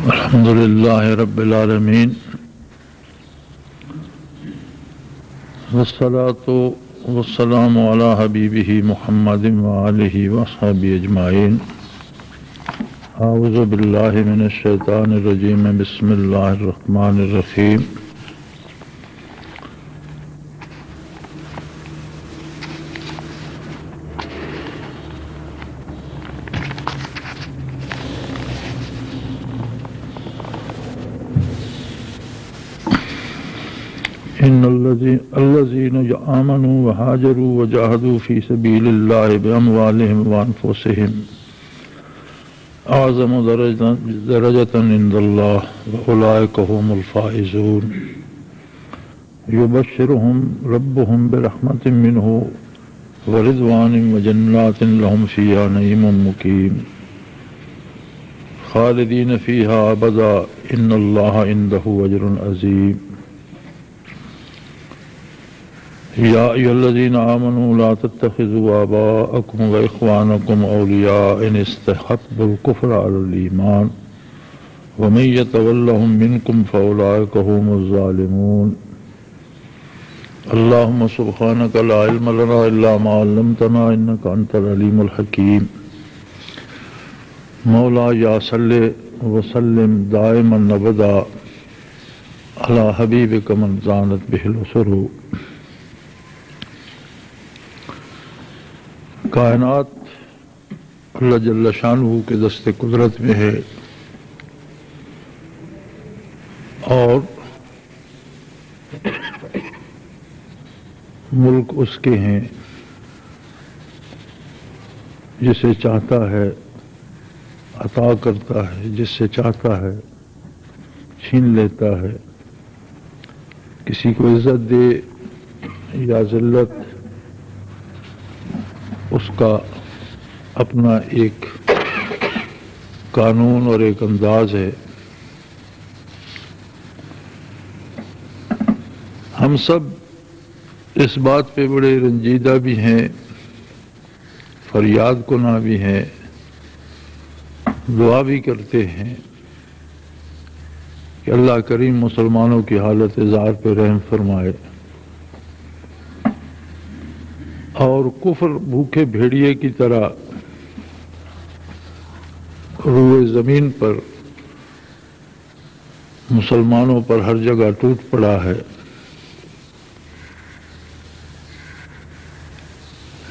الحمد للہ رب العالمین والصلاة والسلام علی حبیبہ محمد وآلہ وصحبہ اجمعین. اعوذ باللہ من الشیطان الرجیم. بسم اللہ الرحمن الرحیم. ان الذين آمنوا وهاجروا وجاهدوا في سبيل الله بأموالهم وأنفسهم أعظم درجة عند الله وأولئك هم الفائزون. يبشرهم ربهم برحمة منه ورضوان وجنات لهم فيها نعيم مقيم خالدين فيها أبدا إن الله عنده أجر عظيم. یا ایھا الذین آمنوا لا تتخذوا آباءکم وإخوانکم اولیاء ان استحبوا الکفر علی الایمان ومن یتولہم منکم فاولئک هم الظالمون. اللہم سبحانک لا علم لنا الا ما علمتنا انک انت العلیم الحکیم. مولا یا صلی وسلم دائما ابدا علی حبیبک من زانت بہ الاسر. کائنات اللہ جل شانہ کے دست قدرت میں ہے اور ملک اس کے ہیں. جسے چاہتا ہے عطا کرتا ہے، جس سے چاہتا ہے چھین لیتا ہے. کسی کو عزت دے یا ذلت اس کا اپنا ایک قانون اور ایک انداز ہے. ہم سب اس بات پہ بڑے رنجیدہ بھی ہیں، فریاد کناں بھی ہیں، دعا بھی کرتے ہیں کہ اللہ کریم مسلمانوں کی حالت زار پہ رحم فرمائے اور کفر بھوکے بھیڑیے کی طرح روئے زمین پر مسلمانوں پر ہر جگہ ٹوٹ پڑا ہے.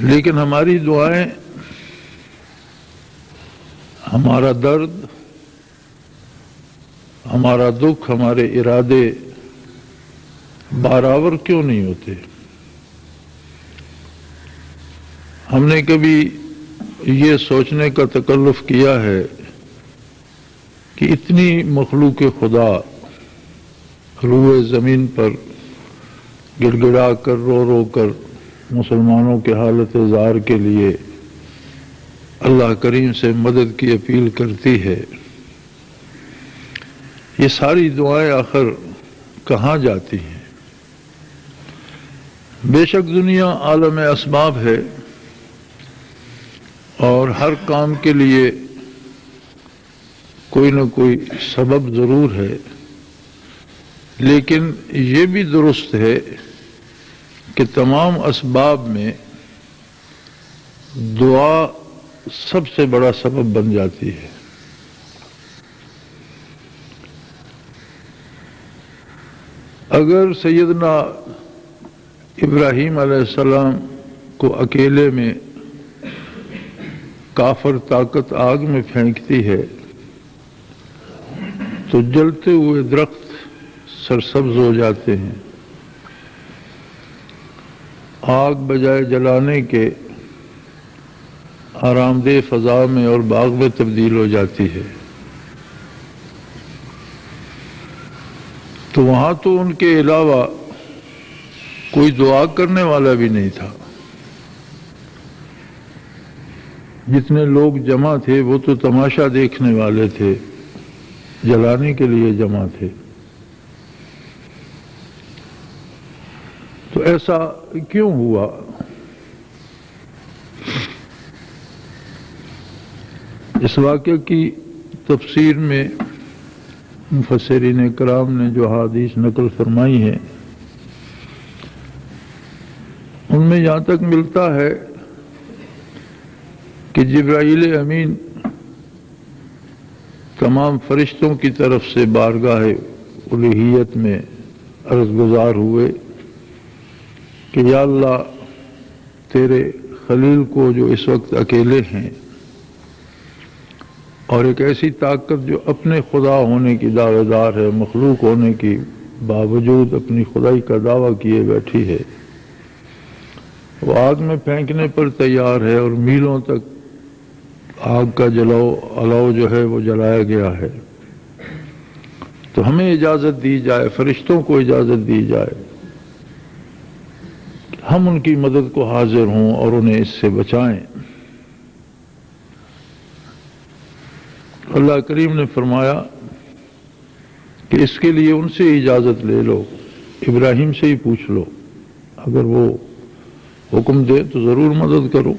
لیکن ہماری دعائیں، ہمارا درد، ہمارا دکھ، ہمارے ارادے برابر کیوں نہیں ہوتے؟ ہم نے کبھی یہ سوچنے کا تکلف کیا ہے کہ اتنی مخلوق خدا روئے زمین پر گڑ گڑا کر رو رو کر مسلمانوں کے حالت زار کے لیے اللہ کریم سے مدد کی اپیل کرتی ہے، یہ ساری دعائیں آخر کہاں جاتی ہیں؟ بے شک دنیا عالم اسباب ہے اور ہر کام کے لیے کوئی نہ کوئی سبب ضرور ہے، لیکن یہ بھی درست ہے کہ تمام اسباب میں دعا سب سے بڑا سبب بن جاتی ہے. اگر سیدنا ابراہیم علیہ السلام کو اکیلے میں کافر طاقت آگ میں پھینکتی ہے تو جلتے ہوئے درخت سرسبز ہو جاتے ہیں، آگ بجائے جلانے کے آرام دہ فضا میں اور باغ میں تبدیل ہو جاتی ہے. تو وہاں تو ان کے علاوہ کوئی دعا کرنے والا بھی نہیں تھا. جتنے لوگ جمع تھے وہ تو تماشا دیکھنے والے تھے، جلانے کے لیے جمع تھے. تو ایسا کیوں ہوا؟ اس واقعے کی تفسیر میں مفسرین کرام نے جو حدیث نقل فرمائی ہیں ان میں یہاں تک ملتا ہے کہ جبرائیل امین تمام فرشتوں کی طرف سے بارگاہ الوہیت میں عرض گزار ہوئے کہ یا اللہ تیرے خلیل کو جو اس وقت اکیلے ہیں اور ایک ایسی طاقت جو اپنے خدا ہونے کی دعوے دار ہے، مخلوق ہونے کی باوجود اپنی خدائی کا دعویٰ کیے بیٹھی ہے، وہ آگ میں پھینکنے پر تیار ہے اور میلوں تک آگ کا الاؤ جو ہے وہ جلایا گیا ہے، تو ہمیں اجازت دی جائے، فرشتوں کو اجازت دی جائے ہم ان کی مدد کو حاضر ہوں اور انہیں اس سے بچائیں۔ اللہ کریم نے فرمایا کہ اس کے لیے ان سے اجازت لے لو، ابراہیم سے ہی پوچھ لو، اگر وہ حکم دے تو ضرور مدد کرو۔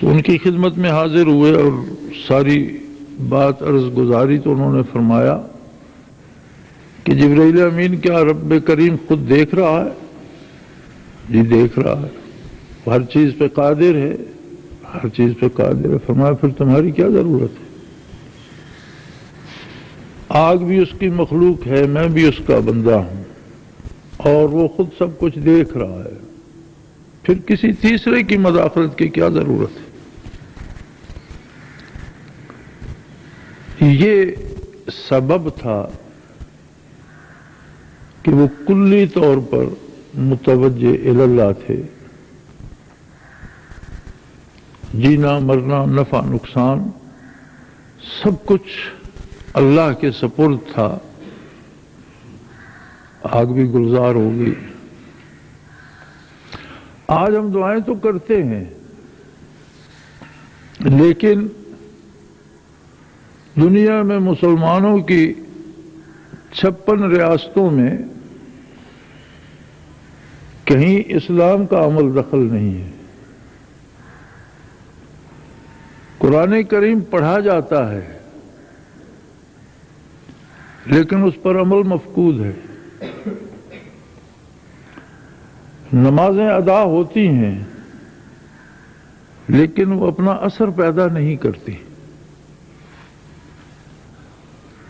تو ان کی خدمت میں حاضر ہوئے اور ساری بات عرض گزاری تو انہوں نے فرمایا کہ جبرائیل امین کیا رب کریم خود دیکھ رہا ہے؟ جی دیکھ رہا ہے، وہ ہر چیز پہ قادر ہے، ہر چیز پہ قادر ہے۔ فرمایا پھر تمہاری کیا ضرورت ہے؟ آگ بھی اس کی مخلوق ہے، میں بھی اس کا بندہ ہوں اور وہ خود سب کچھ دیکھ رہا ہے، پھر کسی تیسرے کی مداخلت کی کیا ضرورت ہے؟ یہ سبب تھا کہ وہ کلی طور پر متوجہ اللہ تھے، جینا مرنا نفع نقصان سب کچھ اللہ کے سپرد تھا۔ آگ بھی گلزار ہوگی۔ آج ہم دعائیں تو کرتے ہیں لیکن دنیا میں مسلمانوں کی 56 ریاستوں میں کہیں اسلام کا عمل دخل نہیں ہے۔ قرآن کریم پڑھا جاتا ہے لیکن اس پر عمل مفقود ہے۔ نمازیں ادا ہوتی ہیں لیکن وہ اپنا اثر پیدا نہیں کرتی۔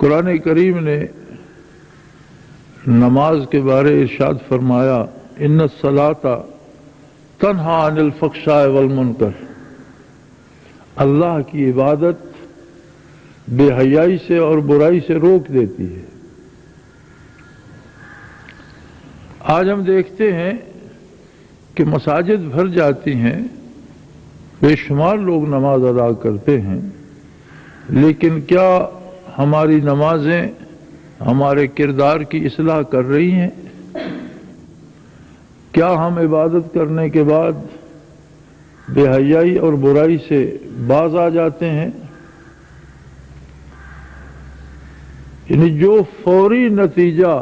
قرآن کریم نے نماز کے بارے ارشاد فرمایا ان الصلاۃ تنہی عن الفحشاء والمنکر، اللہ کی عبادت بے حیائی سے اور برائی سے روک دیتی ہے۔ آج ہم دیکھتے ہیں کہ مساجد بھر جاتی ہیں، بے شمار لوگ نماز ادا کرتے ہیں، لیکن کیا ہماری نمازیں ہمارے کردار کی اصلاح کر رہی ہیں؟ کیا ہم عبادت کرنے کے بعد بے حیائی اور برائی سے باز آ جاتے ہیں؟ یعنی جو فوری نتیجہ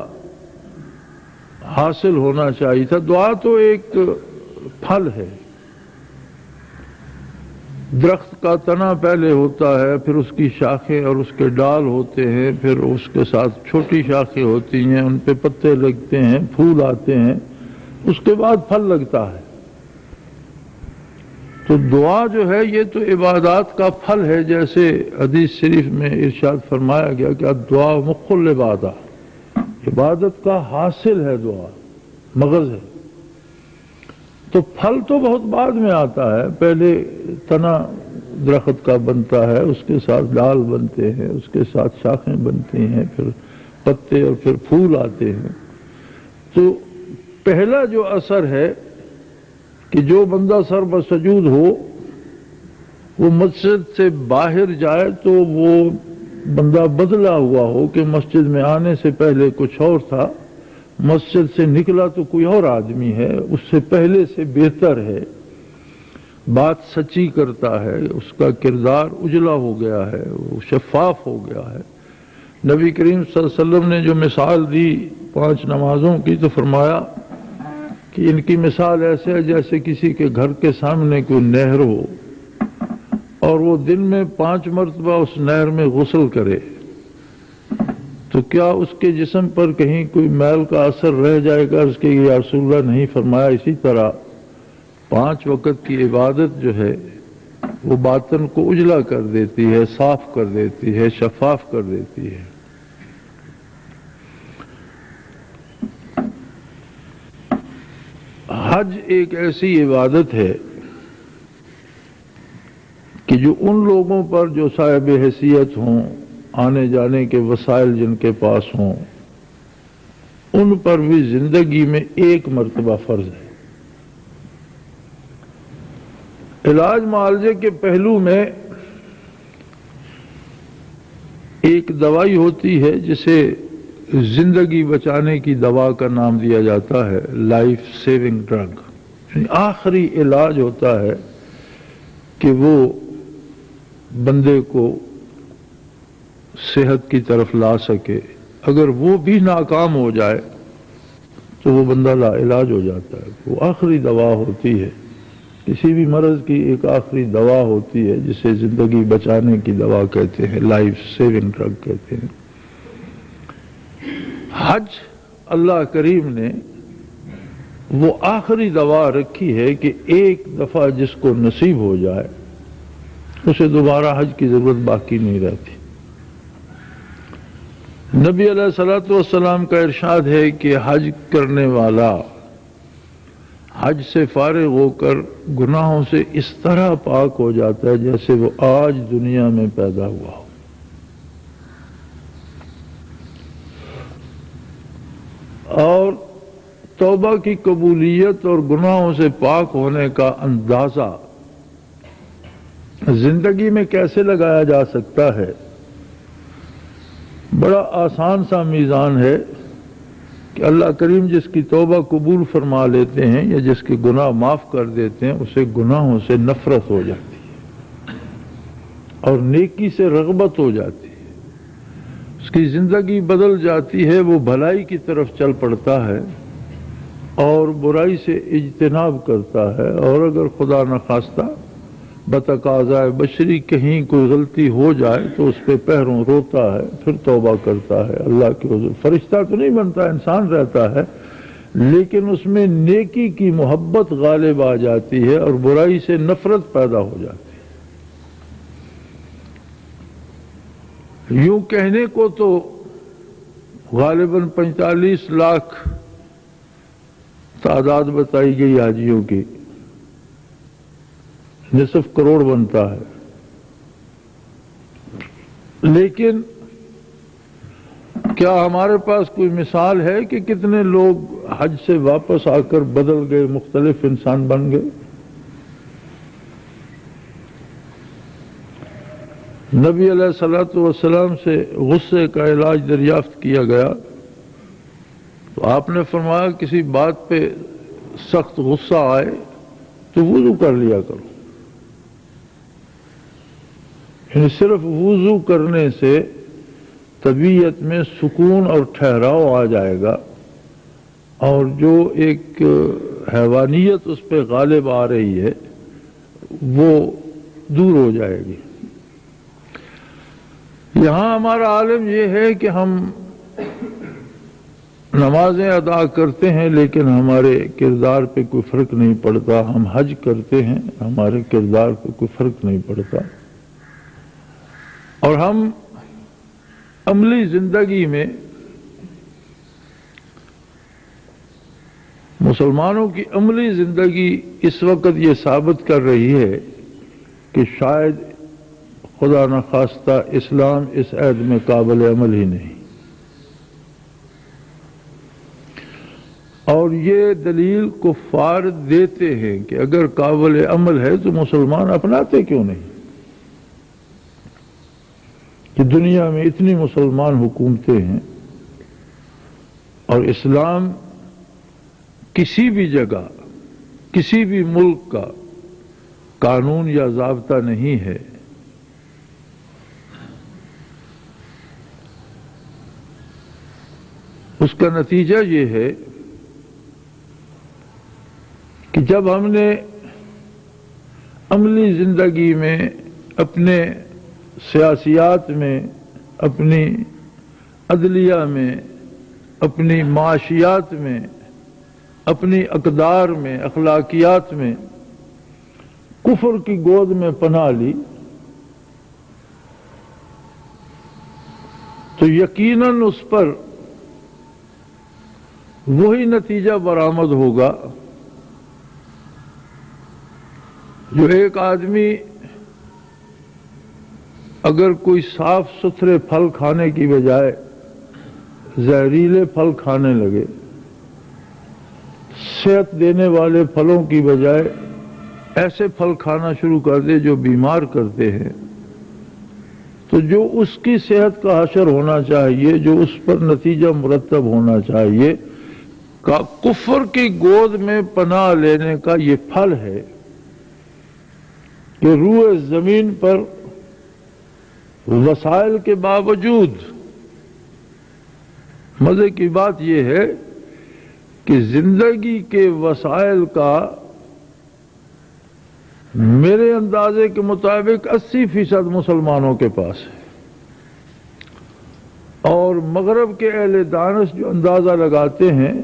حاصل ہونا چاہیے تھا، دعا تو ایک پھل ہے، درخت کا تنا پہلے ہوتا ہے، پھر اس کی شاخیں اور اس کے ڈال ہوتے ہیں، پھر اس کے ساتھ چھوٹی شاخیں ہوتی ہیں، ان پہ پتے لگتے ہیں، پھول آتے ہیں، اس کے بعد پھل لگتا ہے۔ تو دعا جو ہے یہ تو عبادات کا پھل ہے، جیسے حدیث شریف میں ارشاد فرمایا گیا کہ دعا مخ العبادہ، عبادت کا حاصل ہے دعا، مغز ہے۔ تو پھل تو بہت بعد میں آتا ہے، پہلے تنا درخت کا بنتا ہے، اس کے ساتھ ڈال بنتے ہیں، اس کے ساتھ شاخیں بنتی ہیں، پھر پتے اور پھر پھول آتے ہیں۔ تو پہلا جو اثر ہے کہ جو بندہ سر بسجود ہو، وہ مسجد سے باہر جائے تو وہ بندہ بدلا ہوا ہو کہ مسجد میں آنے سے پہلے کچھ اور تھا، مسجد سے نکلا تو کوئی اور آدمی ہے، اس سے پہلے سے بہتر ہے، بات سچی کرتا ہے، اس کا کردار اجلا ہو گیا ہے، وہ شفاف ہو گیا ہے۔ نبی کریم صلی اللہ علیہ وسلم نے جو مثال دی 5 نمازوں کی تو فرمایا کہ ان کی مثال ایسے ہے جیسے کسی کے گھر کے سامنے کوئی نہر ہو اور وہ دن میں 5 مرتبہ اس نہر میں غسل کرے، تو کیا اس کے جسم پر کہیں کوئی میل کا اثر رہ جائے گا؟ اس کے یا رسول اللہ نہیں فرمایا. اسی طرح 5 وقت کی عبادت جو ہے وہ باطن کو اجلا کر دیتی ہے، صاف کر دیتی ہے، شفاف کر دیتی ہے. حج ایک ایسی عبادت ہے کہ جو ان لوگوں پر جو صاحب حیثیت ہوں، آنے جانے کے وسائل جن کے پاس ہوں، ان پر بھی زندگی میں ایک مرتبہ فرض ہے. علاج معالجے کے پہلو میں ایک دوائی ہوتی ہے جسے زندگی بچانے کی دوا کا نام دیا جاتا ہے، لائف سیونگ ڈرگ. یعنی آخری علاج ہوتا ہے کہ وہ بندے کو صحت کی طرف لا سکے. اگر وہ بھی ناکام ہو جائے تو وہ بندہ لا علاج ہو جاتا ہے. وہ آخری دوا ہوتی ہے، کسی بھی مرض کی ایک آخری دوا ہوتی ہے جسے زندگی بچانے کی دوا کہتے ہیں، لائف سیونگ ڈرگ کہتے ہیں. حج اللہ کریم نے وہ آخری دوا رکھی ہے کہ ایک دفعہ جس کو نصیب ہو جائے اسے دوبارہ حج کی ضرورت باقی نہیں رہتی. نبی علیہ الصلوۃ والسلام کا ارشاد ہے کہ حج کرنے والا حج سے فارغ ہو کر گناہوں سے اس طرح پاک ہو جاتا ہے جیسے وہ آج دنیا میں پیدا ہوا ہو. اور توبہ کی قبولیت اور گناہوں سے پاک ہونے کا اندازہ زندگی میں کیسے لگایا جا سکتا ہے؟ بڑا آسان سا میزان ہے کہ اللہ کریم جس کی توبہ قبول فرما لیتے ہیں یا جس کے گناہ معاف کر دیتے ہیں اسے گناہوں سے نفرت ہو جاتی ہے اور نیکی سے رغبت ہو جاتی ہے. اس کی زندگی بدل جاتی ہے، وہ بھلائی کی طرف چل پڑتا ہے اور برائی سے اجتناب کرتا ہے. اور اگر خدا نخواستہ بتقاضائے بشری کہیں کوئی غلطی ہو جائے تو اس پہ پیروں روتا ہے، پھر توبہ کرتا ہے اللہ کے حضور. فرشتہ تو نہیں بنتا، انسان رہتا ہے، لیکن اس میں نیکی کی محبت غالب آ جاتی ہے اور برائی سے نفرت پیدا ہو جاتی ہے. یوں کہنے کو تو غالباً 45 لاکھ تعداد بتائی گئی حاجیوں کی، نصف کروڑ بنتا ہے. لیکن کیا ہمارے پاس کوئی مثال ہے کہ کتنے لوگ حج سے واپس آ کر بدل گئے، مختلف انسان بن گئے؟ نبی علیہ الصلوۃ والسلام سے غصے کا علاج دریافت کیا گیا تو آپ نے فرمایا کسی بات پہ سخت غصہ آئے تو وضو کر لیا کرو. یعنی صرف وضو کرنے سے طبیعت میں سکون اور ٹھہراؤ آ جائے گا اور جو ایک حیوانیت اس پہ غالب آ رہی ہے وہ دور ہو جائے گی. یہاں ہمارا عالم یہ ہے کہ ہم نمازیں ادا کرتے ہیں لیکن ہمارے کردار پہ کوئی فرق نہیں پڑتا. ہم حج کرتے ہیں، ہمارے کردار پہ کوئی فرق نہیں پڑتا. اور ہم عملی زندگی میں مسلمانوں کی عملی زندگی اس وقت یہ ثابت کر رہی ہے کہ شاید خدا نخواستہ اسلام اس عہد میں قابل عمل ہی نہیں. اور یہ دلیل کفار دیتے ہیں کہ اگر قابل عمل ہے تو مسلمان اپناتے کیوں نہیں؟ کہ دنیا میں اتنی مسلمان حکومتیں ہیں اور اسلام کسی بھی جگہ کسی بھی ملک کا قانون یا ضابطہ نہیں ہے. اس کا نتیجہ یہ ہے کہ جب ہم نے عملی زندگی میں، اپنے سیاسیات میں، اپنی عدلیہ میں، اپنی معاشیات میں، اپنی اقدار میں، اخلاقیات میں کفر کی گود میں پناہ لی تو یقیناً اس پر وہی نتیجہ برآمد ہوگا جو ایک آدمی اگر کوئی صاف ستھرے پھل کھانے کی بجائے زہریلے پھل کھانے لگے، صحت دینے والے پھلوں کی بجائے ایسے پھل کھانا شروع کر دے جو بیمار کرتے ہیں، تو جو اس کی صحت کا حشر ہونا چاہیے، جو اس پر نتیجہ مرتب ہونا چاہیے، کفر کی گود میں پناہ لینے کا یہ پھل ہے کہ روئے زمین پر وسائل کے باوجود، مزے کی بات یہ ہے کہ زندگی کے وسائل کا میرے اندازے کے مطابق 80% مسلمانوں کے پاس ہے، اور مغرب کے اہل دانش جو اندازہ لگاتے ہیں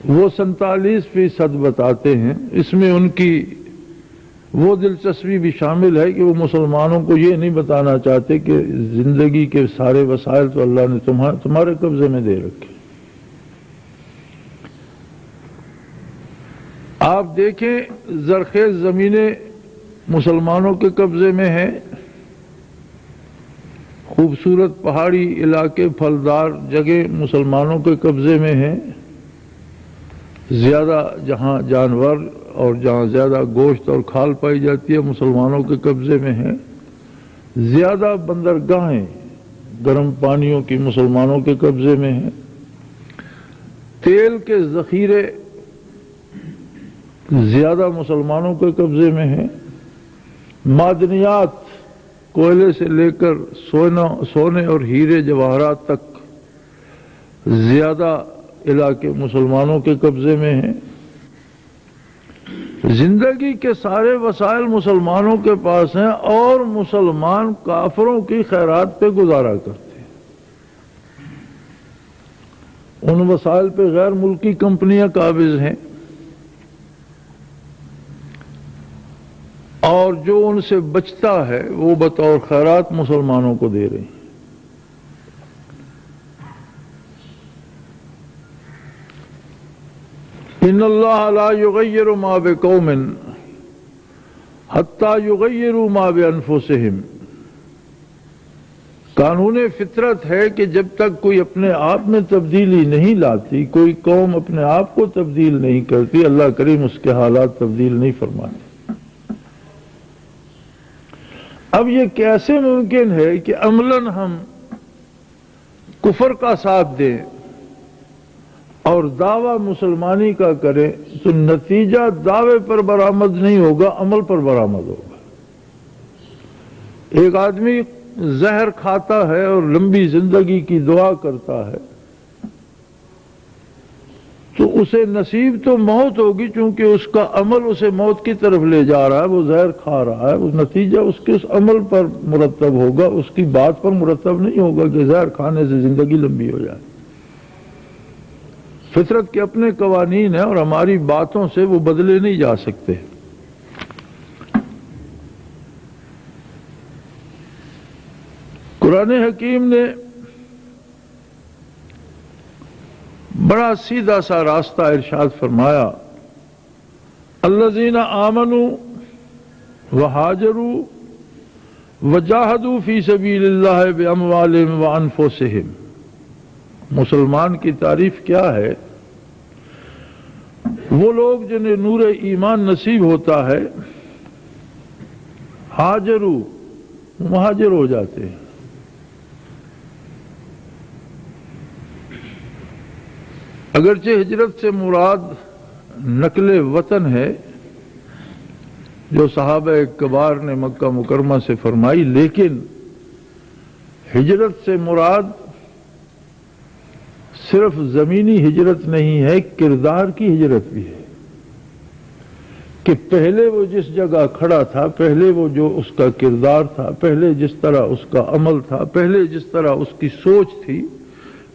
وہ 47% بتاتے ہیں۔ اس میں ان کی وہ دلچسپی بھی شامل ہے کہ وہ مسلمانوں کو یہ نہیں بتانا چاہتے کہ زندگی کے سارے وسائل تو اللہ نے تمہارے قبضے میں دے رکھے۔ آپ دیکھیں زرخیز زمینیں مسلمانوں کے قبضے میں ہیں، خوبصورت پہاڑی علاقے، پھلدار جگہ مسلمانوں کے قبضے میں ہیں، زیادہ جہاں جانور اور جہاں زیادہ گوشت اور کھال پائی جاتی ہے مسلمانوں کے قبضے میں ہیں، زیادہ بندرگاہیں گرم پانیوں کی مسلمانوں کے قبضے میں ہیں، تیل کے ذخیرے زیادہ مسلمانوں کے قبضے میں ہیں، معدنیات کوئلے سے لے کر سونے اور ہیرے جواہرات تک زیادہ علاقے مسلمانوں کے قبضے میں ہیں۔ زندگی کے سارے وسائل مسلمانوں کے پاس ہیں اور مسلمان کافروں کی خیرات پہ گزارا کرتے ہیں۔ ان وسائل پہ غیر ملکی کمپنیاں قابض ہیں اور جو ان سے بچتا ہے وہ بطور خیرات مسلمانوں کو دے رہے ہیں۔ ان اللہ لا یغیر ما بقوم حتی یغیروا ما بانفسہم۔ قانون فطرت ہے کہ جب تک کوئی اپنے آپ میں تبدیلی نہیں لاتی، کوئی قوم اپنے آپ کو تبدیل نہیں کرتی، اللہ کریم اس کے حالات تبدیل نہیں فرماتے۔ اب یہ کیسے ممکن ہے کہ عملاً ہم کفر کا ساتھ دیں اور دعویٰ مسلمانی کا کریں تو نتیجہ دعوے پر برآمد نہیں ہوگا، عمل پر برآمد ہوگا۔ ایک آدمی زہر کھاتا ہے اور لمبی زندگی کی دعا کرتا ہے تو اسے نصیب تو موت ہوگی، چونکہ اس کا عمل اسے موت کی طرف لے جا رہا ہے، وہ زہر کھا رہا ہے، اس نتیجہ اس کے اس عمل پر مرتب ہوگا، اس کی بات پر مرتب نہیں ہوگا کہ زہر کھانے سے زندگی لمبی ہو جائے۔ فطرت کے اپنے قوانین ہیں اور ہماری باتوں سے وہ بدلے نہیں جا سکتے۔ قرآن حکیم نے بڑا سیدھا سا راستہ ارشاد فرمایا، الذین آمنوا وہاجروا وجاہدوا فی سبیل اللہ باموالہم وانفسہم۔ مسلمان کی تعریف کیا ہے؟ وہ لوگ جنہیں نور ایمان نصیب ہوتا ہے، ہاجروا، مہاجر ہو جاتے ہیں۔ اگرچہ ہجرت سے مراد نقل وطن ہے جو صحابہ کبار نے مکہ مکرمہ سے فرمائی، لیکن ہجرت سے مراد صرف زمینی ہجرت نہیں ہے، کردار کی ہجرت بھی ہے۔ کہ پہلے وہ جس جگہ کھڑا تھا، پہلے وہ جو اس کا کردار تھا، پہلے جس طرح اس کا عمل تھا، پہلے جس طرح اس کی سوچ تھی،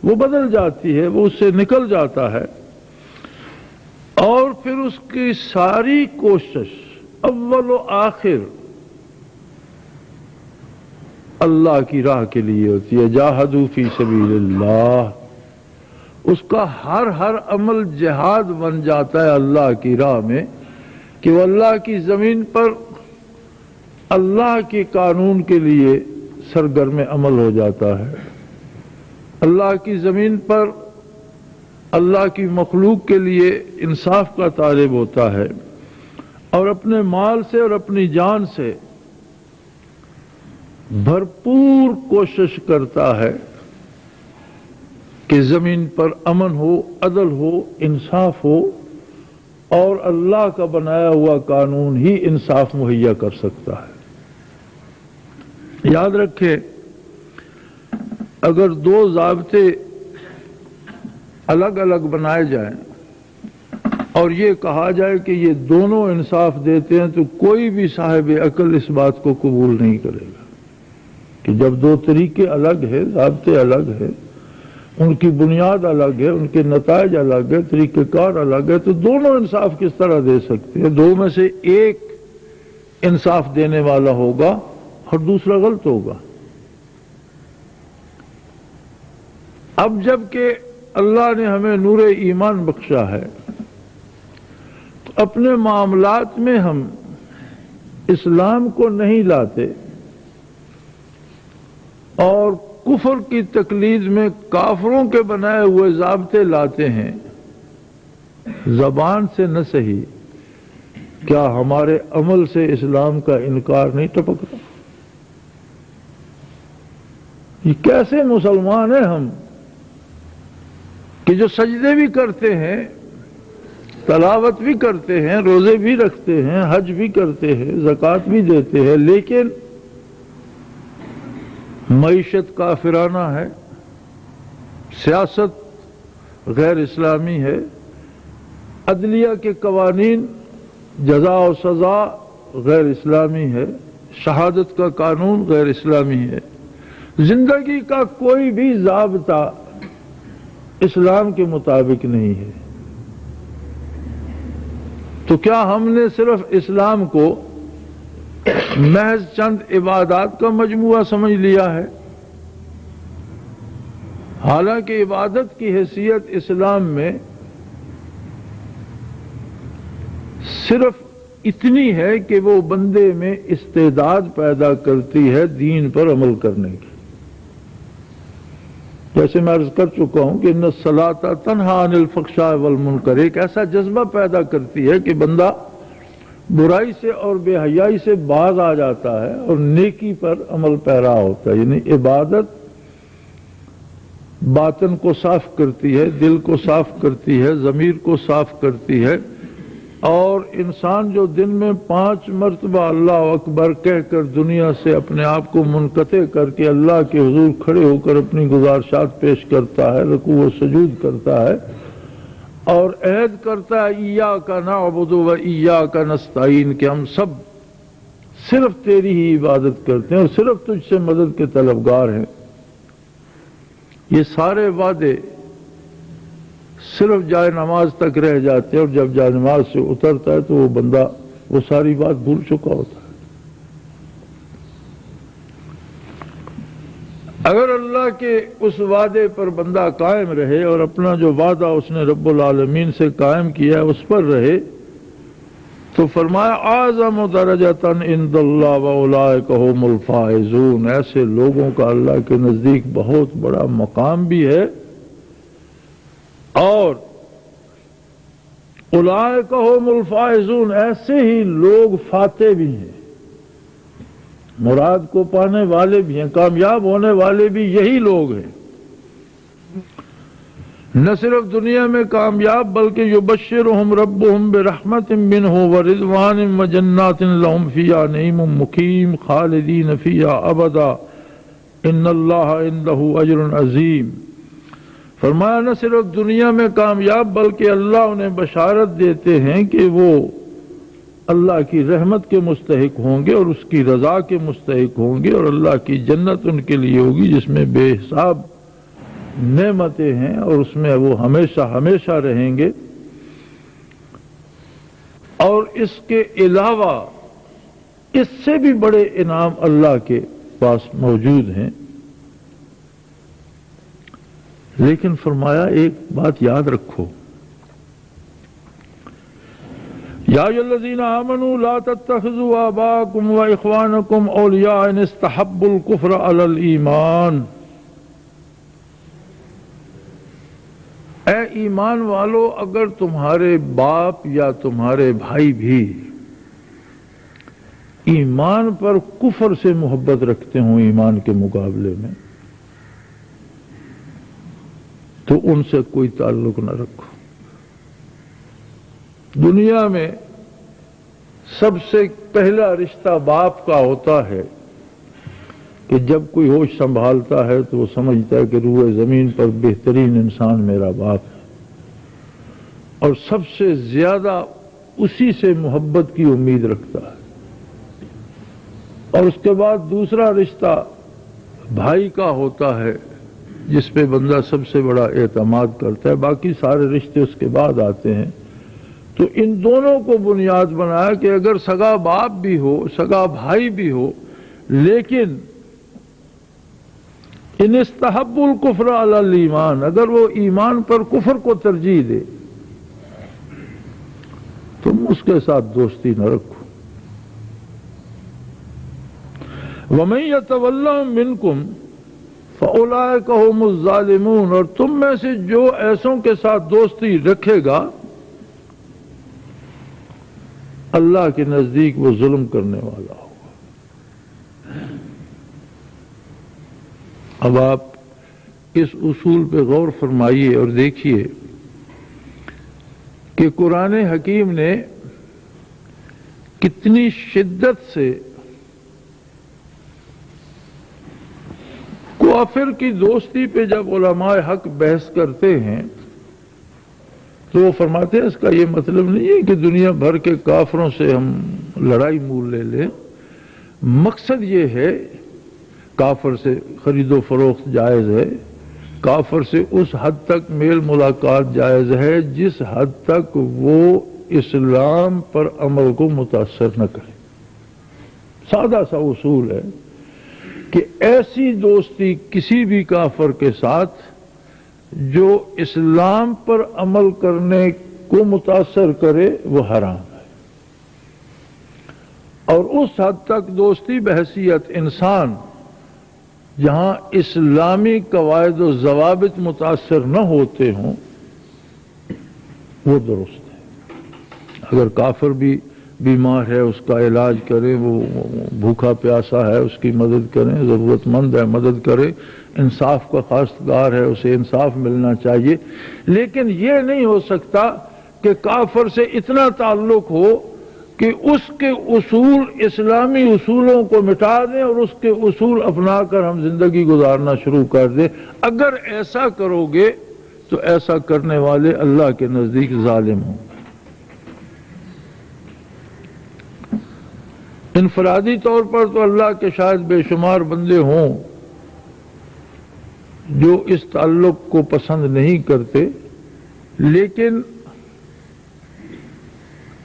وہ بدل جاتی ہے، وہ اس سے نکل جاتا ہے، اور پھر اس کی ساری کوشش اول و آخر اللہ کی راہ کے لیے ہوتی ہے۔ جاہدوا فی سبیل اللہ، اس کا ہر عمل جہاد بن جاتا ہے اللہ کی راہ میں، کہ وہ اللہ کی زمین پر اللہ کے قانون کے لیے سرگرم عمل ہو جاتا ہے، اللہ کی زمین پر اللہ کی مخلوق کے لیے انصاف کا طالب ہوتا ہے، اور اپنے مال سے اور اپنی جان سے بھرپور کوشش کرتا ہے کہ زمین پر امن ہو، عدل ہو، انصاف ہو، اور اللہ کا بنایا ہوا قانون ہی انصاف مہیا کر سکتا ہے۔ یاد رکھیں، اگر دو ضابطے الگ الگ بنائے جائیں اور یہ کہا جائے کہ یہ دونوں انصاف دیتے ہیں، تو کوئی بھی صاحب عقل اس بات کو قبول نہیں کرے گا کہ جب دو طریقے الگ ہیں، ضابطے الگ ہیں، ان کی بنیاد الگ ہے، ان کے نتائج الگ ہے، طریقہ کار الگ ہے، تو دونوں انصاف کس طرح دے سکتے ہیں؟ دو میں سے ایک انصاف دینے والا ہوگا اور دوسرا غلط ہوگا۔ اب جب کہ اللہ نے ہمیں نور ایمان بخشا ہے، تو اپنے معاملات میں ہم اسلام کو نہیں لاتے اور کفر کی تقلید میں کافروں کے بنائے ہوئے ضابطے لاتے ہیں، زبان سے نہ صحیح، کیا ہمارے عمل سے اسلام کا انکار نہیں ٹپکتا؟ یہ کیسے مسلمان ہیں ہم کہ جو سجدے بھی کرتے ہیں، تلاوت بھی کرتے ہیں، روزے بھی رکھتے ہیں، حج بھی کرتے ہیں، زکوٰۃ بھی دیتے ہیں، لیکن معیشت کافرانہ ہے، سیاست غیر اسلامی ہے، عدلیہ کے قوانین جزا و سزا غیر اسلامی ہے، شہادت کا قانون غیر اسلامی ہے، زندگی کا کوئی بھی ضابطہ اسلام کے مطابق نہیں ہے، تو کیا ہم نے صرف اسلام کو محض چند عبادات کا مجموعہ سمجھ لیا ہے؟ حالانکہ عبادت کی حیثیت اسلام میں صرف اتنی ہے کہ وہ بندے میں استعداد پیدا کرتی ہے دین پر عمل کرنے کی۔ جیسے میں عرض کر چکا ہوں کہ ان الصلاۃ تنہی عن الفحشاء والمنکر، ایک ایسا جذبہ پیدا کرتی ہے کہ بندہ برائی سے اور بے حیائی سے باز آ جاتا ہے اور نیکی پر عمل پیرا ہوتا ہے۔ یعنی عبادت باطن کو صاف کرتی ہے، دل کو صاف کرتی ہے، ضمیر کو صاف کرتی ہے، اور انسان جو دن میں 5 مرتبہ اللہ اکبر کہہ کر دنیا سے اپنے آپ کو منقطع کر کے اللہ کے حضور کھڑے ہو کر اپنی گزارشات پیش کرتا ہے، رکوع و سجود کرتا ہے، اور عہد کرتا ہے ایاک نعبد و ایاک نستعین، کہ ہم سب صرف تیری ہی عبادت کرتے ہیں اور صرف تجھ سے مدد کے طلبگار ہیں، یہ سارے وعدے صرف جائے نماز تک رہ جاتے ہیں، اور جب جائے نماز سے اترتا ہے تو وہ بندہ وہ ساری بات بھول چکا ہوتا ہے۔ اگر اللہ کے اس وعدے پر بندہ قائم رہے اور اپنا جو وعدہ اس نے رب العالمین سے قائم کیا ہے اس پر رہے، تو فرمایا اعظم درجۃ عند اللہ واولئک هم الفائزون، ایسے لوگوں کا اللہ کے نزدیک بہت بڑا مقام بھی ہے، اور اولئک هم الفائزون، ایسے ہی لوگ فاتح بھی ہیں، مراد کو پانے والے بھی ہیں، کامیاب ہونے والے بھی یہی لوگ ہیں۔ نہ صرف دنیا میں کامیاب بلکہ یبشرہم ربہم برحمت منہ ورضوان وجنات لہم فیہا نعیم مقیم خالدین فیہا ابدا ان اللہ عندہ اجر عظیم۔ فرمایا نہ صرف دنیا میں کامیاب بلکہ اللہ انہیں بشارت دیتے ہیں کہ وہ اللہ کی رحمت کے مستحق ہوں گے اور اس کی رضا کے مستحق ہوں گے، اور اللہ کی جنت ان کے لیے ہوگی جس میں بے حساب نعمتیں ہیں، اور اس میں وہ ہمیشہ ہمیشہ رہیں گے۔ اور اس کے علاوہ اس سے بھی بڑے انعام اللہ کے پاس موجود ہیں۔ لیکن فرمایا ایک بات یاد رکھو، یا ایھا الذین آمنوا لا تتخذوا آباءکم واخوانکم اولیاء ان استحبوا الکفر علی الایمان۔ اے ایمان والو، اگر تمہارے باپ یا تمہارے بھائی بھی ایمان پر کفر سے محبت رکھتے ہوں ایمان کے مقابلے میں، تو ان سے کوئی تعلق نہ رکھو۔ دنیا میں سب سے پہلا رشتہ باپ کا ہوتا ہے کہ جب کوئی ہوش سنبھالتا ہے تو وہ سمجھتا ہے کہ روئے زمین پر بہترین انسان میرا باپ ہے، اور سب سے زیادہ اسی سے محبت کی امید رکھتا ہے۔ اور اس کے بعد دوسرا رشتہ بھائی کا ہوتا ہے جس پہ بندہ سب سے بڑا اعتماد کرتا ہے، باقی سارے رشتے اس کے بعد آتے ہیں۔ تو ان دونوں کو بنیاد بنایا کہ اگر سگا باپ بھی ہو، سگا بھائی بھی ہو، لیکن ان استحب الکفر علی الایمان، اگر وہ ایمان پر کفر کو ترجیح دے، تم اس کے ساتھ دوستی نہ رکھو۔ وَمَن يَتَوَلَّهُم مِّنكُمْ فَأُولَٰئِكَ هُمُ الظَّالِمُونَ، اور تم میں سے جو ایسوں کے ساتھ دوستی رکھے گا اللہ کے نزدیک وہ ظلم کرنے والا ہوگا۔ اب آپ اس اصول پہ غور فرمائیے اور دیکھیے کہ قرآن حکیم نے کتنی شدت سے کافر کی دوستی پہ جب علماء حق بحث کرتے ہیں تو وہ فرماتے ہیں اس کا یہ مطلب نہیں ہے کہ دنیا بھر کے کافروں سے ہم لڑائی مول لے لیں، مقصد یہ ہے کافر سے خرید و فروخت جائز ہے، کافر سے اس حد تک میل ملاقات جائز ہے جس حد تک وہ اسلام پر عمل کو متاثر نہ کرے۔ سادہ سا اصول ہے کہ ایسی دوستی کسی بھی کافر کے ساتھ جو اسلام پر عمل کرنے کو متاثر کرے وہ حرام ہے، اور اس حد تک دوستی بحیثیت انسان جہاں اسلامی قواعد و ضوابط متاثر نہ ہوتے ہوں وہ درست ہے۔ اگر کافر بھی بیمار ہے اس کا علاج کریں، وہ بھوکا پیاسا ہے اس کی مدد کریں، ضرورت مند ہے مدد کریں، انصاف کا خواستگار ہے اسے انصاف ملنا چاہیے۔ لیکن یہ نہیں ہو سکتا کہ کافر سے اتنا تعلق ہو کہ اس کے اصول اسلامی اصولوں کو مٹا دیں اور اس کے اصول اپنا کر ہم زندگی گزارنا شروع کر دیں۔ اگر ایسا کرو گے تو ایسا کرنے والے اللہ کے نزدیک ظالم ہوں گے۔ انفرادی طور پر تو اللہ کے شاید بے شمار بندے ہوں جو اس تعلق کو پسند نہیں کرتے، لیکن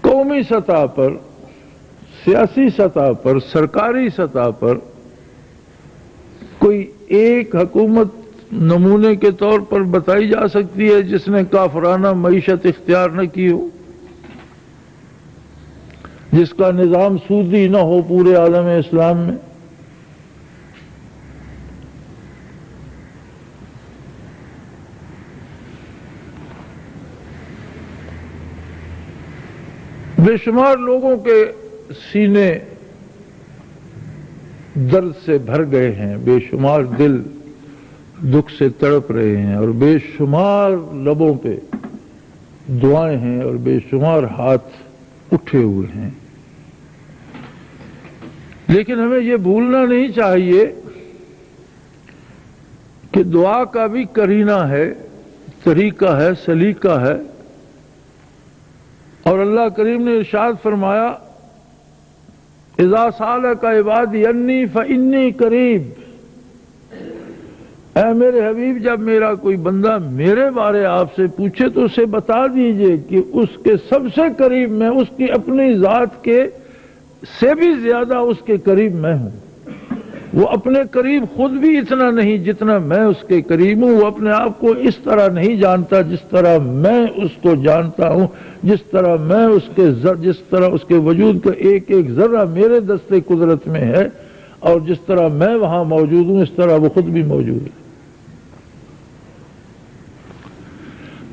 قومی سطح پر، سیاسی سطح پر، سرکاری سطح پر کوئی ایک حکومت نمونے کے طور پر بتائی جا سکتی ہے جس نے کافرانہ معیشت اختیار نہ کی ہو، جس کا نظام سودی نہ ہو پورے عالم اسلام میں۔ بے شمار لوگوں کے سینے درد سے بھر گئے ہیں، بے شمار دل دکھ سے تڑپ رہے ہیں، اور بے شمار لبوں پہ دعائیں ہیں اور بے شمار ہاتھ اٹھے ہوئے ہیں۔ لیکن ہمیں یہ بھولنا نہیں چاہیے کہ دعا کا بھی قرینہ ہے، طریقہ ہے، سلیقہ ہے، اور اللہ کریم نے ارشاد فرمایا اذا سالک عبادی انی فانی قریب، اے میرے حبیب جب میرا کوئی بندہ میرے بارے آپ سے پوچھے تو اسے بتا دیجئے کہ اس کے سب سے قریب میں، اس کی اپنی ذات کے سے بھی زیادہ اس کے قریب میں ہوں۔ وہ اپنے قریب خود بھی اتنا نہیں جتنا میں اس کے قریب ہوں، وہ اپنے آپ کو اس طرح نہیں جانتا جس طرح میں اس کو جانتا ہوں، جس طرح میں جس طرح اس کے وجود کا ایک ایک ذرہ میرے دستے قدرت میں ہے، اور جس طرح میں وہاں موجود ہوں اس طرح وہ خود بھی موجود ہے۔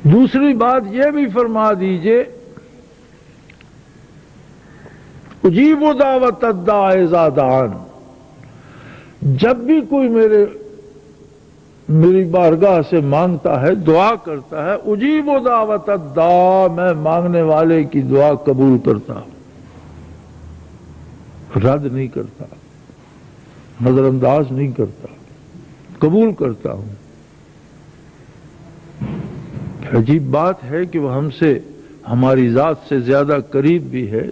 دوسری بات یہ بھی فرما دیجئے، اجیب دعوت الداعی اذا دعان، جب بھی کوئی میری بارگاہ سے مانگتا ہے، دعا کرتا ہے، اجیب دعوت الداع، میں مانگنے والے کی دعا قبول کرتا ہوں، رد نہیں کرتا، نظر انداز نہیں کرتا، قبول کرتا ہوں۔ عجیب بات ہے کہ وہ ہم سے، ہماری ذات سے زیادہ قریب بھی ہے،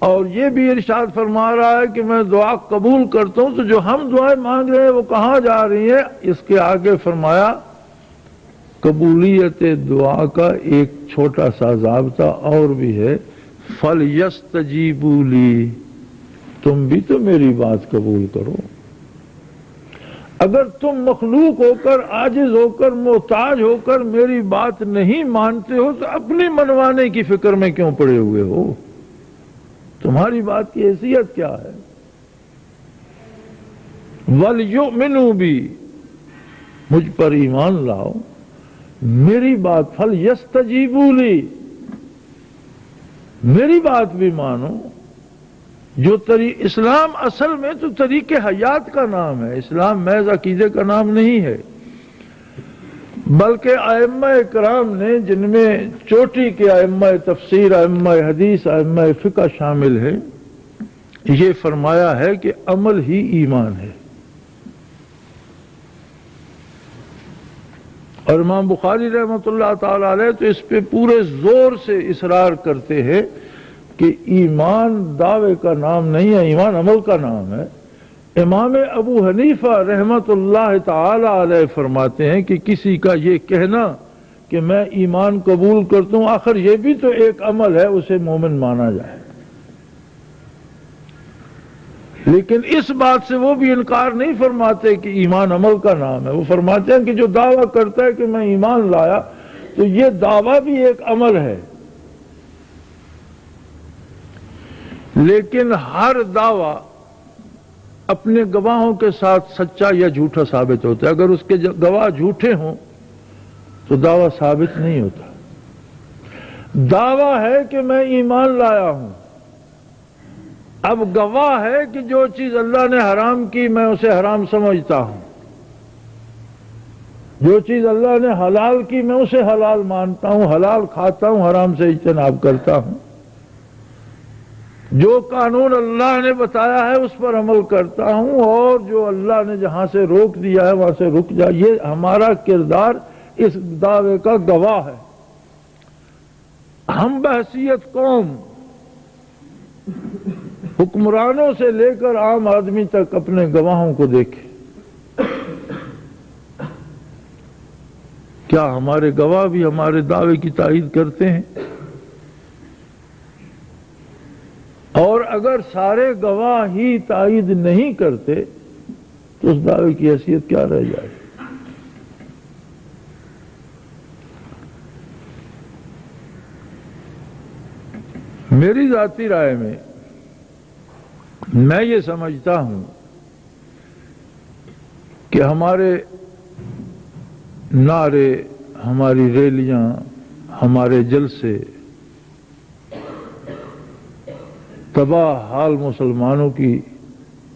اور یہ بھی ارشاد فرما رہا ہے کہ میں دعا قبول کرتا ہوں۔ تو جو ہم دعائیں مانگ رہے ہیں وہ کہاں جا رہی ہیں؟ اس کے آگے فرمایا قبولیت دعا کا ایک چھوٹا سا ضابطہ اور بھی ہے، فَلْيَسْتَجِيبُوا لِي، تم بھی تو میری بات قبول کرو۔ اگر تم مخلوق ہو کر، عاجز ہو کر، محتاج ہو کر میری بات نہیں مانتے ہو تو اپنی منوانے کی فکر میں کیوں پڑے ہوئے ہو؟ تمہاری بات کی حیثیت کیا ہے؟ وَلْيُؤْمِنُوا بِي، مجھ پر ایمان لاؤ، میری بات، فَلْيَسْتَجِيبُوا لِي، میری بات بھی مانو۔ جو اسلام اصل میں تو طریق حیات کا نام ہے، اسلام محض عقیدے کا نام نہیں ہے، بلکہ ائمہ کرام نے، جن میں چوٹی کے ائمہ تفسیر، ائمہ حدیث، ائمہ فقہ شامل ہیں، یہ فرمایا ہے کہ عمل ہی ایمان ہے۔ اور امام بخاری رحمۃ اللہ تعالی علیہ تو اس پہ پورے زور سے اصرار کرتے ہیں کہ ایمان دعوے کا نام نہیں ہے، ایمان عمل کا نام ہے۔ امام ابو حنیفہ رحمۃ اللہ تعالی علیہ فرماتے ہیں کہ کسی کا یہ کہنا کہ میں ایمان قبول کرتا ہوں، آخر یہ بھی تو ایک عمل ہے، اسے مومن مانا جائے۔ لیکن اس بات سے وہ بھی انکار نہیں فرماتے کہ ایمان عمل کا نام ہے، وہ فرماتے ہیں کہ جو دعویٰ کرتا ہے کہ میں ایمان لایا تو یہ دعویٰ بھی ایک عمل ہے، لیکن ہر دعویٰ اپنے گواہوں کے ساتھ سچا یا جھوٹا ثابت ہوتا ہے۔ اگر اس کے گواہ جھوٹے ہوں تو دعویٰ ثابت نہیں ہوتا۔ دعویٰ ہے کہ میں ایمان لایا ہوں، اب گواہ ہے کہ جو چیز اللہ نے حرام کی میں اسے حرام سمجھتا ہوں، جو چیز اللہ نے حلال کی میں اسے حلال مانتا ہوں، حلال کھاتا ہوں، حرام سے اجتناب کرتا ہوں، جو قانون اللہ نے بتایا ہے اس پر عمل کرتا ہوں، اور جو اللہ نے جہاں سے روک دیا ہے وہاں سے رک جا۔ یہ ہمارا کردار اس دعوے کا گواہ ہے۔ ہم بحیثیت قوم، حکمرانوں سے لے کر عام آدمی تک اپنے گواہوں کو دیکھیں، کیا ہمارے گواہ بھی ہمارے دعوے کی تائید کرتے ہیں؟ اور اگر سارے گواہ ہی تائید نہیں کرتے تو اس دعوے کی حیثیت کیا رہ جائے؟ میری ذاتی رائے میں یہ سمجھتا ہوں کہ ہمارے نعرے، ہماری ریلیاں، ہمارے جلسے تباہ حال مسلمانوں کی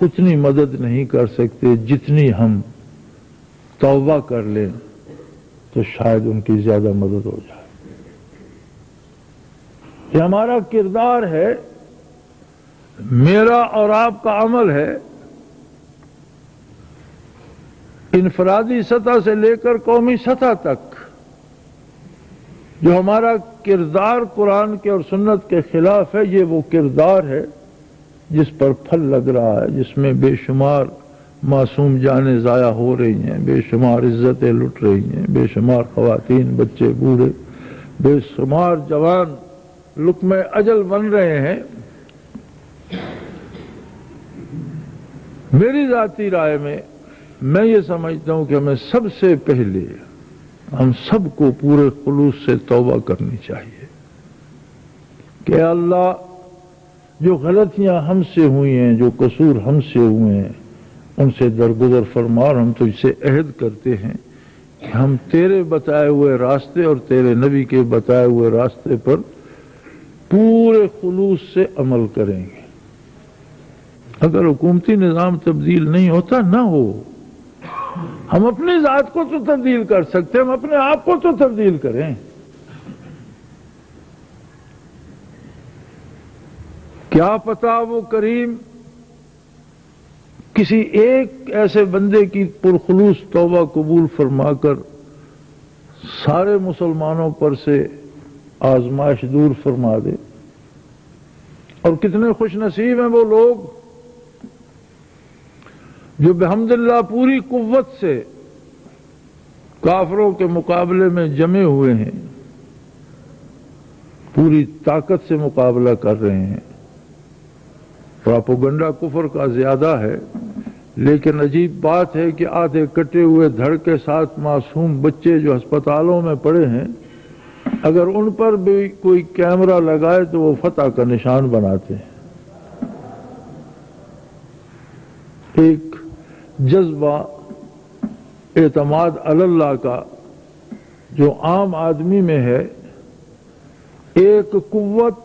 اتنی مدد نہیں کر سکتے جتنی ہم توبہ کر لیں تو شاید ان کی زیادہ مدد ہو جائے۔ یہ ہمارا کردار ہے، میرا اور آپ کا عمل ہے، انفرادی سطح سے لے کر قومی سطح تک جو ہمارا کردار قرآن کے اور سنت کے خلاف ہے، یہ وہ کردار ہے جس پر پھل لگ رہا ہے، جس میں بے شمار معصوم جانیں ضائع ہو رہی ہیں، بے شمار عزتیں لٹ رہی ہیں، بے شمار خواتین، بچے، بوڑھے، بے شمار جوان لقمہ اجل بن رہے ہیں، میری ذاتی رائے میں یہ سمجھتا ہوں کہ ہمیں سب سے پہلے ہم سب کو پورے خلوص سے توبہ کرنی چاہیے کہ اللہ جو غلطیاں ہم سے ہوئی ہیں، جو قصور ہم سے ہوئے ہیں، ان سے درگزر فرما، اور ہم تجھ سے عہد کرتے ہیں کہ ہم تیرے بتائے ہوئے راستے اور تیرے نبی کے بتائے ہوئے راستے پر پورے خلوص سے عمل کریں گے۔ اگر حکومتی نظام تبدیل نہیں ہوتا نہ ہو، ہم اپنی ذات کو تو تبدیل کر سکتے، ہم اپنے آپ کو تو تبدیل کریں۔ کیا پتا وہ کریم کسی ایک ایسے بندے کی پرخلوص توبہ قبول فرما کر سارے مسلمانوں پر سے آزمائش دور فرما دے۔ اور کتنے خوش نصیب ہیں وہ لوگ جو بحمداللہ پوری قوت سے کافروں کے مقابلے میں جمے ہوئے ہیں، پوری طاقت سے مقابلہ کر رہے ہیں۔ پراپوگنڈا کفر کا زیادہ ہے، لیکن عجیب بات ہے کہ آدھے کٹے ہوئے دھڑ کے ساتھ معصوم بچے جو ہسپتالوں میں پڑے ہیں، اگر ان پر بھی کوئی کیمرہ لگائے تو وہ فتح کا نشان بناتے ہیں۔ ایک جذبہ اعتماد علی اللہ کا جو عام آدمی میں ہے، ایک قوت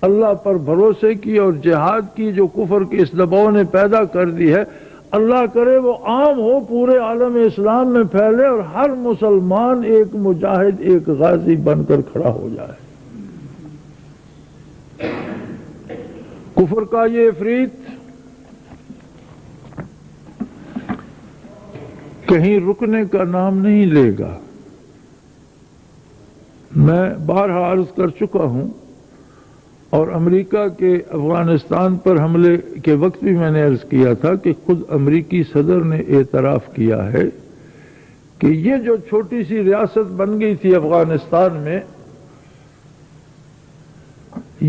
اللہ پر بھروسے کی اور جہاد کی جو کفر کے اس دباؤ نے پیدا کر دی ہے، اللہ کرے وہ عام ہو، پورے عالم اسلام میں پھیلے اور ہر مسلمان ایک مجاہد، ایک غازی بن کر کھڑا ہو جائے۔ کفر کا یہ عفریت کہیں رکنے کا نام نہیں لے گا۔ میں بارہا عرض کر چکا ہوں، اور امریکہ کے افغانستان پر حملے کے وقت بھی میں نے عرض کیا تھا کہ خود امریکی صدر نے اعتراف کیا ہے کہ یہ جو چھوٹی سی ریاست بن گئی تھی افغانستان میں،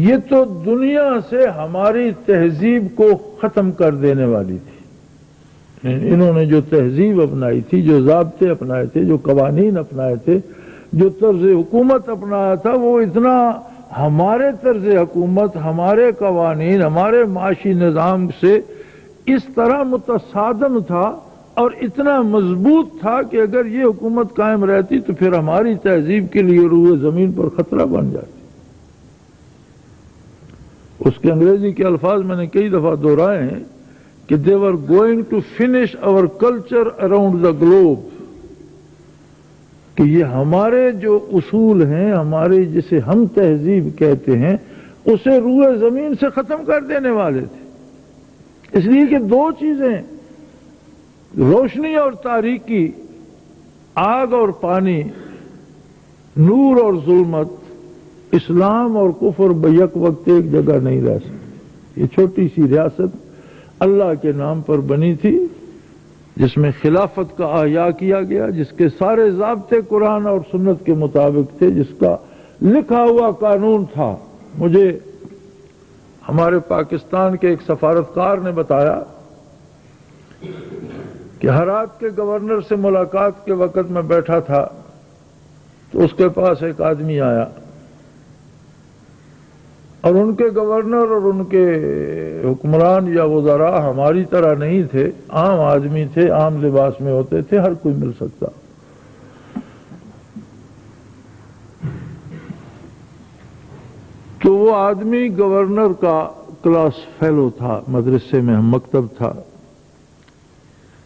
یہ تو دنیا سے ہماری تہذیب کو ختم کر دینے والی تھی۔ انہوں نے جو تہذیب اپنائی تھی، جو ضابطے اپنائے تھے، جو قوانین اپنائے تھے، جو طرز حکومت اپنایا تھا، وہ اتنا ہمارے طرز حکومت، ہمارے قوانین، ہمارے معاشی نظام سے اس طرح متصادم تھا اور اتنا مضبوط تھا کہ اگر یہ حکومت قائم رہتی تو پھر ہماری تہذیب کے لیے روئے زمین پر خطرہ بن جاتی۔ اس کے انگریزی کے الفاظ میں نے کئی دفعہ دہرائے ہیں کہ they were going to finish our culture around the globe، کہ یہ ہمارے جو اصول ہیں، ہمارے جسے ہم تہذیب کہتے ہیں، اسے روئے زمین سے ختم کر دینے والے تھے۔ اس لیے کہ دو چیزیں، روشنی اور تاریکی، آگ اور پانی، نور اور ظلمت، اسلام اور کفر بیک وقت ایک جگہ نہیں رہ سکتے۔ یہ چھوٹی سی ریاست اللہ کے نام پر بنی تھی، جس میں خلافت کا احیاء کیا گیا، جس کے سارے ضابطے قرآن اور سنت کے مطابق تھے، جس کا لکھا ہوا قانون تھا۔ مجھے ہمارے پاکستان کے ایک سفارتکار نے بتایا کہ ہرات کے گورنر سے ملاقات کے وقت میں بیٹھا تھا تو اس کے پاس ایک آدمی آیا، اور ان کے گورنر اور ان کے حکمران یا وزراء ہماری طرح نہیں تھے، عام آدمی تھے، عام لباس میں ہوتے تھے، ہر کوئی مل سکتا۔ تو وہ آدمی گورنر کا کلاس فیلو تھا، مدرسے میں ہم مکتب تھا،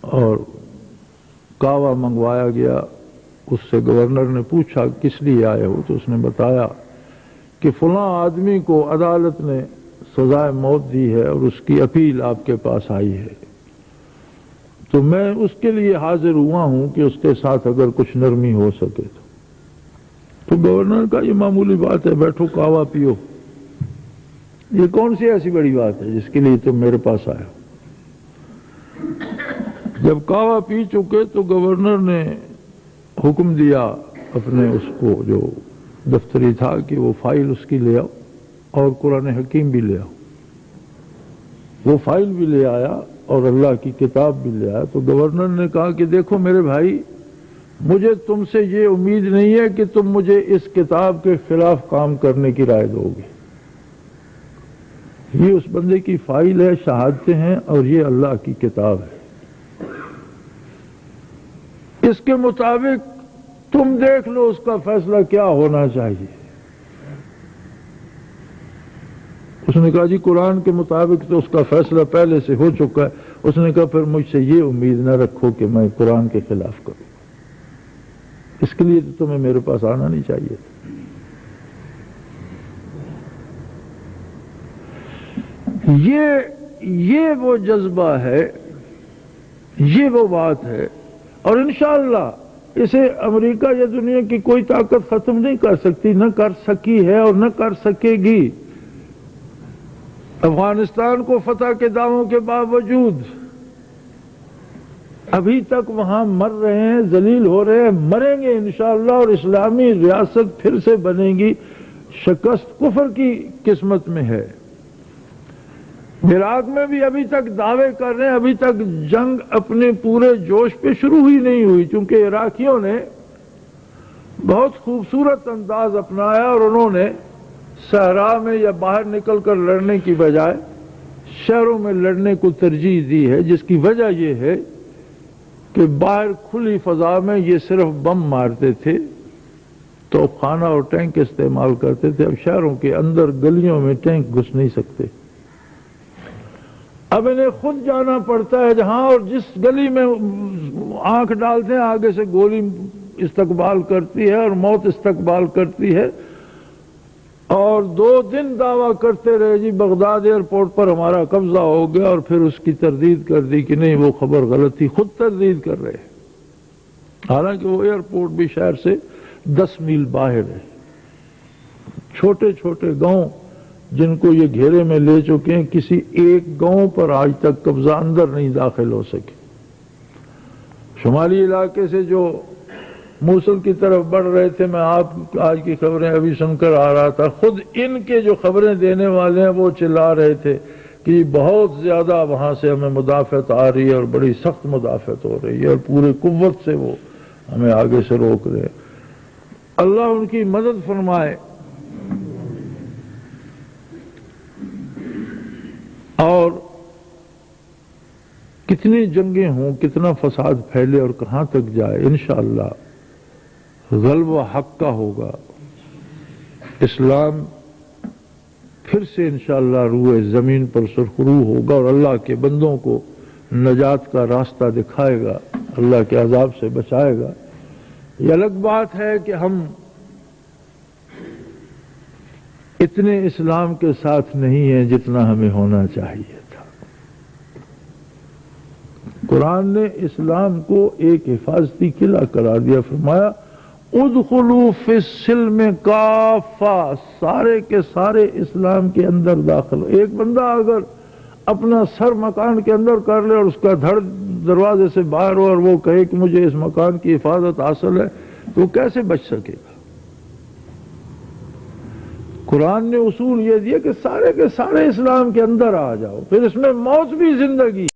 اور کعوہ منگوایا گیا۔ اس سے گورنر نے پوچھا کس لیے آئے ہو، تو اس نے بتایا کہ فلاں آدمی کو عدالت نے سزائے موت دی ہے اور اس کی اپیل آپ کے پاس آئی ہے، تو میں اس کے لیے حاضر ہوا ہوں کہ اس کے ساتھ اگر کچھ نرمی ہو سکے تو گورنر کا یہ معمولی بات ہے، بیٹھو قہوہ پیو۔ یہ کون سی ایسی بڑی بات ہے جس کے لیے تم میرے پاس آئے ہو؟ جب قہوہ پی چکے تو گورنر نے حکم دیا اپنے اس کو جو دفتری تھا کہ وہ فائل اس کی لے آؤ اور قرآن حکیم بھی لے آؤ۔ وہ فائل بھی لے آیا اور اللہ کی کتاب بھی لے آیا۔ تو گورنر نے کہا کہ دیکھو میرے بھائی، مجھے تم سے یہ امید نہیں ہے کہ تم مجھے اس کتاب کے خلاف کام کرنے کی رائے دو گے۔ یہ اس بندے کی فائل ہے، شہادتیں ہیں، اور یہ اللہ کی کتاب ہے۔ اس کے مطابق تم دیکھ لو اس کا فیصلہ کیا ہونا چاہیے۔ اس نے کہا جی قرآن کے مطابق تو اس کا فیصلہ پہلے سے ہو چکا ہے۔ اس نے کہا پھر مجھ سے یہ امید نہ رکھو کہ میں قرآن کے خلاف کروں، اس کے لیے تو تمہیں میرے پاس آنا نہیں چاہیے۔ یہ وہ جذبہ ہے، یہ وہ بات ہے، اور انشاءاللہ اسے امریکہ یا دنیا کی کوئی طاقت ختم نہیں کر سکتی، نہ کر سکی ہے اور نہ کر سکے گی۔ افغانستان کو فتح کے دعووں کے باوجود ابھی تک وہاں مر رہے ہیں، ذلیل ہو رہے ہیں، مریں گے انشاءاللہ، اور اسلامی ریاست پھر سے بنے گی۔ شکست کفر کی قسمت میں ہے۔ عراق میں بھی ابھی تک دعوے کر رہے ہیں، ابھی تک جنگ اپنے پورے جوش پہ شروع ہی نہیں ہوئی، چونکہ عراقیوں نے بہت خوبصورت انداز اپنایا اور انہوں نے صحرا میں یا باہر نکل کر لڑنے کی بجائے شہروں میں لڑنے کو ترجیح دی ہے، جس کی وجہ یہ ہے کہ باہر کھلی فضا میں یہ صرف بم مارتے تھے، توپ خانہ اور ٹینک استعمال کرتے تھے۔ اب شہروں کے اندر گلیوں میں ٹینک گھس نہیں سکتے، اب انہیں خود جانا پڑتا ہے جہاں، اور جس گلی میں آنکھ ڈالتے ہیں آگے سے گولی استقبال کرتی ہے اور موت استقبال کرتی ہے۔ اور 2 دن دعویٰ کرتے رہے جی بغداد ایئرپورٹ پر ہمارا قبضہ ہو گیا، اور پھر اس کی تردید کر دی کہ نہیں وہ خبر غلط تھی، خود تردید کر رہے ہیں، حالانکہ وہ ایئرپورٹ بھی شہر سے 10 میل باہر ہے۔ چھوٹے چھوٹے گاؤں جن کو یہ گھیرے میں لے چکے ہیں، کسی ایک گاؤں پر آج تک قبضہ اندر نہیں داخل ہو سکے۔ شمالی علاقے سے جو موصل کی طرف بڑھ رہے تھے، میں آپ آج کی خبریں ابھی سن کر آ رہا تھا، خود ان کے جو خبریں دینے والے ہیں وہ چلا رہے تھے کہ بہت زیادہ وہاں سے ہمیں مدافعت آ رہی ہے اور بڑی سخت مدافعت ہو رہی ہے، اور پورے قوت سے وہ ہمیں آگے سے روک رہے ہیں۔ اللہ ان کی مدد فرمائے۔ اور کتنی جنگیں ہوں، کتنا فساد پھیلے اور کہاں تک جائے، انشاءاللہ غلبہ حق کا ہوگا۔ اسلام پھر سے انشاءاللہ روئے زمین پر سرخرو ہوگا اور اللہ کے بندوں کو نجات کا راستہ دکھائے گا، اللہ کے عذاب سے بچائے گا۔ یہ الگ بات ہے کہ ہم اتنے اسلام کے ساتھ نہیں ہیں جتنا ہمیں ہونا چاہیے تھا۔ قرآن نے اسلام کو ایک حفاظتی قلعہ قرار دیا، فرمایا ادخلوا فی السلم کافہ، سارے کے سارے اسلام کے اندر داخل ہو۔ ایک بندہ اگر اپنا سر مکان کے اندر کر لے اور اس کا دھڑ دروازے سے باہر ہو اور وہ کہے کہ مجھے اس مکان کی حفاظت حاصل ہے، تو وہ کیسے بچ سکے گا؟ قرآن نے اصول یہ دیا کہ سارے کے سارے اسلام کے اندر آ جاؤ، پھر اس میں موت بھی زندگی